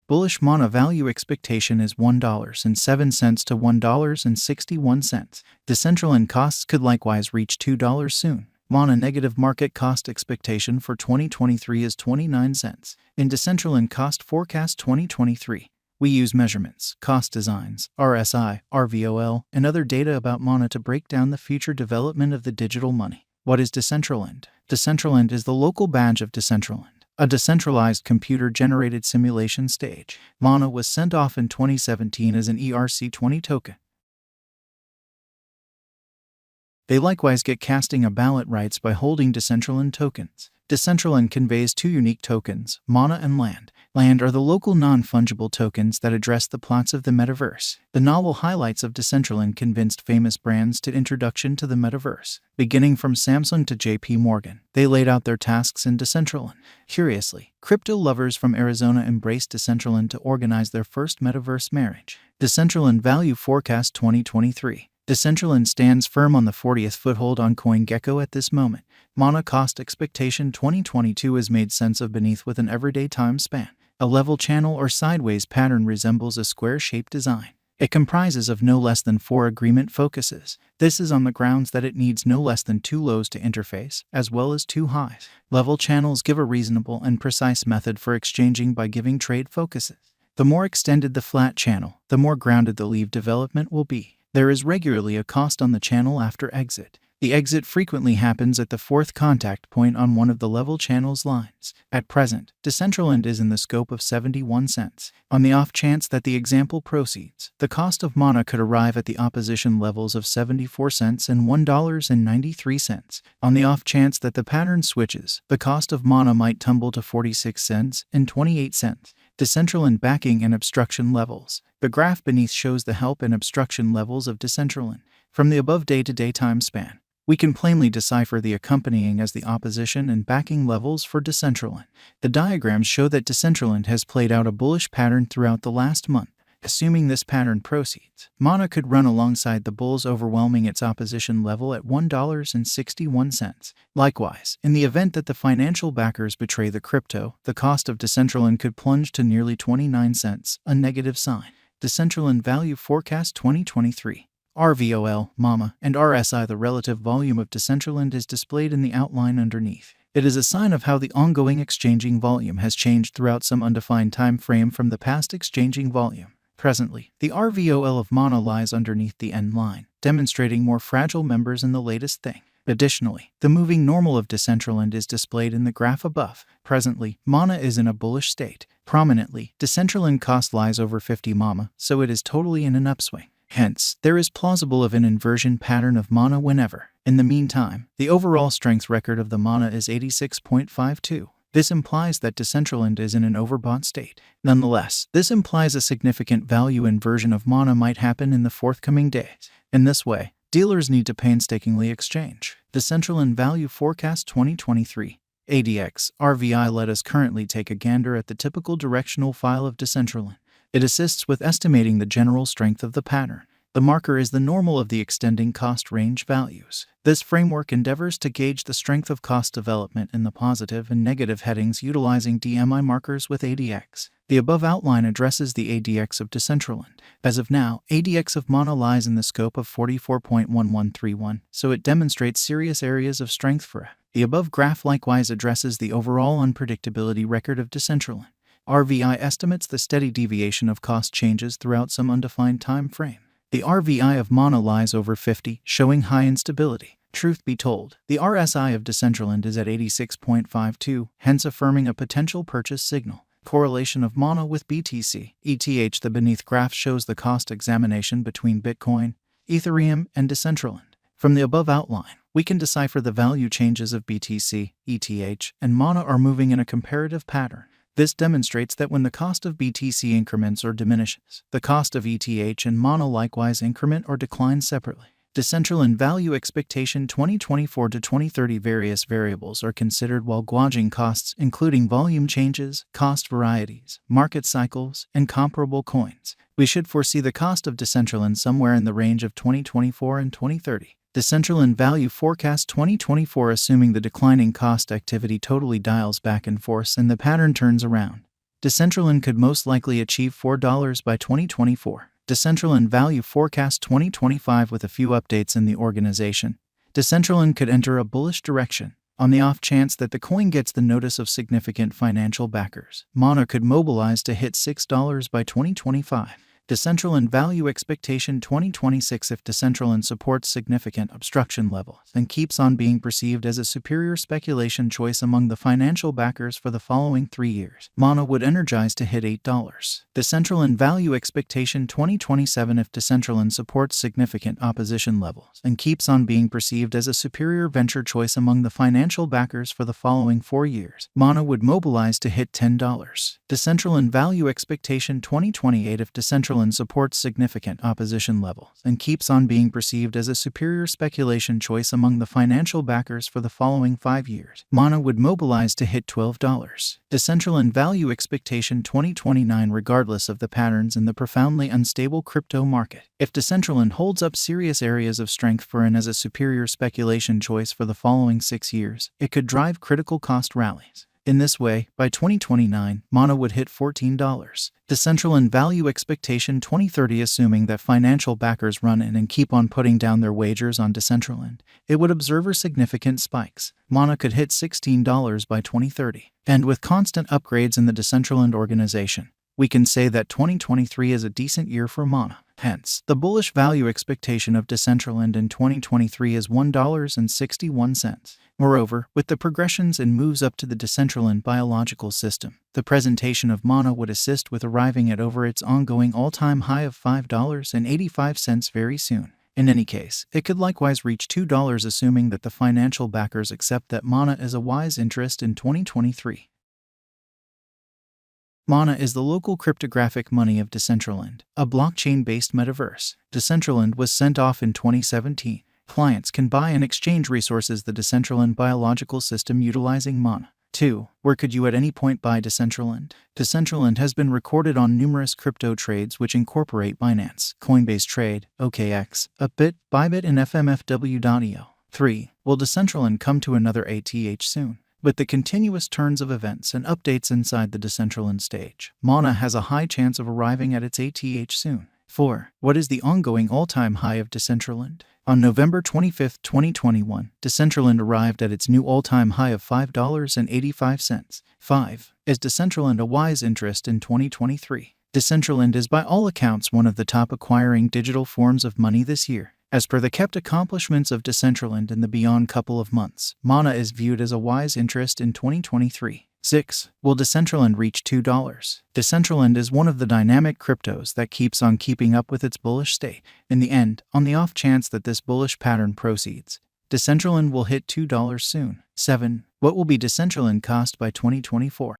Bullish Mana value expectation is $1.07 to $1.61. Decentraland costs could likewise reach $2 soon. Mana negative market cost expectation for 2023 is 29 cents. In Decentraland cost forecast 2023, we use measurements, cost designs, RSI, RVOL, and other data about Mana to break down the future development of the digital money. What is Decentraland? Decentraland is the local badge of Decentraland, a decentralized computer-generated simulation stage. Mana was sent off in 2017 as an ERC20 token. They likewise get casting a ballot rights by holding Decentraland tokens. Decentraland conveys two unique tokens, Mana and Land. Land are the local non-fungible tokens that address the plots of the metaverse. The novel highlights of Decentraland convinced famous brands to introduction to the metaverse. Beginning from Samsung to JP Morgan, they laid out their tasks in Decentraland. Curiously, crypto lovers from Arizona embraced Decentraland to organize their first metaverse marriage. Decentraland Value Forecast 2023. Decentraland stands firm on the 40th foothold on CoinGecko at this moment. Mana cost expectation 2022 is made sense of beneath with an everyday time span. A level channel or sideways pattern resembles a square-shaped design. It comprises of no less than 4 agreement focuses. This is on the grounds that it needs no less than 2 lows to interface, as well as 2 highs. Level channels give a reasonable and precise method for exchanging by giving trade focuses. The more extended the flat channel, the more grounded the leave development will be. There is regularly a cost on the channel after exit. The exit frequently happens at the 4th contact point on one of the level channel's lines. At present, Decentraland is in the scope of 71 cents. On the off chance that the example proceeds, the cost of Mana could arrive at the opposition levels of 74 cents and $1.93. On the off chance that the pattern switches, the cost of Mana might tumble to 46 cents and 28 cents. Decentraland backing and obstruction levels. The graph beneath shows the help and obstruction levels of Decentraland. From the above day-to-day time span, we can plainly decipher the accompanying as the opposition and backing levels for Decentraland. The diagrams show that Decentraland has played out a bullish pattern throughout the last month. Assuming this pattern proceeds, Mana could run alongside the bulls, overwhelming its opposition level at $1.61. Likewise, in the event that the financial backers betray the crypto, the cost of Decentraland could plunge to nearly 29 cents, a negative sign. Decentraland Value Forecast 2023. RVOL, MAMA, and RSI. The relative volume of Decentraland is displayed in the outline underneath. It is a sign of how the ongoing exchanging volume has changed throughout some undefined time frame from the past exchanging volume. Presently, the RVOL of Mana lies underneath the end line, demonstrating more fragile members in the latest thing. Additionally, the moving normal of Decentraland is displayed in the graph above. Presently, Mana is in a bullish state. Prominently, Decentraland cost lies over 50 MAMA, so it is totally in an upswing. Hence, there is plausible of an inversion pattern of Mana whenever. In the meantime, the overall strength record of the Mana is 86.52. This implies that Decentraland is in an overbought state. Nonetheless, this implies a significant value inversion of Mana might happen in the forthcoming days. In this way, dealers need to painstakingly exchange. Decentraland Value Forecast 2023. ADX, RVI. Let us currently take a gander at the typical directional file of Decentraland. It assists with estimating the general strength of the pattern. The marker is the normal of the extending cost range values. This framework endeavors to gauge the strength of cost development in the positive and negative headings utilizing DMI markers with ADX. The above outline addresses the ADX of Decentraland. As of now, ADX of Mana lies in the scope of 44.1131, so it demonstrates serious areas of strength for it. The above graph likewise addresses the overall unpredictability record of Decentraland. RVI estimates the steady deviation of cost changes throughout some undefined time frame. The RVI of Mana lies over 50, showing high instability. Truth be told, the RSI of Decentraland is at 86.52, hence affirming a potential purchase signal. Correlation of Mana with BTC, ETH. The beneath graph shows the cost examination between Bitcoin, Ethereum, and Decentraland. From the above outline, we can decipher the value changes of BTC, ETH, and Mana are moving in a comparative pattern. This demonstrates that when the cost of BTC increments or diminishes, the cost of ETH and Mana likewise increment or decline separately. Decentraland Value Expectation 2024 to 2030. Various variables are considered while gauging costs, including volume changes, cost varieties, market cycles, and comparable coins. We should foresee the cost of Decentraland somewhere in the range of 2024 and 2030. Decentraland Value Forecast 2024. Assuming the declining cost activity totally dials back in force and the pattern turns around, Decentraland could most likely achieve $4 by 2024. Decentraland Value Forecast 2025 with a few updates in the organization. Decentraland could enter a bullish direction. On the off chance that the coin gets the notice of significant financial backers, Mana could mobilize to hit $6 by 2025. Decentraland Value Expectation 2026 if Decentraland supports significant obstruction levels and keeps on being perceived as a superior speculation choice among the financial backers for the following 3 years, Mana would energize to hit $8. Decentraland Value Expectation 2027 if Decentraland supports significant opposition levels and keeps on being perceived as a superior venture choice among the financial backers for the following 4 years, Mana would mobilize to hit $10. Decentraland Value Expectation 2028 if Decentraland supports significant opposition levels and keeps on being perceived as a superior speculation choice among the financial backers for the following 5 years, Mana would mobilize to hit $12. Decentraland Value Expectation 2029 regardless of the patterns in the profoundly unstable crypto market. If Decentraland holds up serious areas of strength for and as a superior speculation choice for the following 6 years, it could drive critical cost rallies. In this way, by 2029, Mana would hit $14. Decentraland Value Expectation 2030 assuming that financial backers run in and keep on putting down their wagers on Decentraland, it would observe significant spikes. Mana could hit $16 by 2030. And with constant upgrades in the Decentraland organization, we can say that 2023 is a decent year for Mana. Hence, the bullish value expectation of Decentraland in 2023 is $1.61. Moreover, with the progressions and moves up to the Decentraland biological system, the presentation of Mana would assist with arriving at over its ongoing all-time high of $5.85 very soon. In any case, it could likewise reach $2 assuming that the financial backers accept that Mana is a wise interest in 2023. Mana is the local cryptographic money of Decentraland, a blockchain-based metaverse. Decentraland was sent off in 2017. Clients can buy and exchange resources the Decentraland biological system utilizing Mana. 2. Where could you at any point buy Decentraland? Decentraland has been recorded on numerous crypto trades which incorporate Binance, Coinbase Trade, OKX, Upbit, Bybit and FMFW.io. 3. Will Decentraland come to another ATH soon? With the continuous turns of events and updates inside the Decentraland stage, Mana has a high chance of arriving at its ATH soon. 4. What is the ongoing all-time high of Decentraland? On November 25, 2021, Decentraland arrived at its new all-time high of $5.85. 5. Is Decentraland a wise interest in 2023? Decentraland is by all accounts one of the top acquiring digital forms of money this year. As per the kept accomplishments of Decentraland in the beyond couple of months, Mana is viewed as a wise interest in 2023. 6. Will Decentraland reach $2? Decentraland is one of the dynamic cryptos that keeps on keeping up with its bullish state. In the end, on the off chance that this bullish pattern proceeds, Decentraland will hit $2 soon. 7. What will be Decentraland cost by 2024?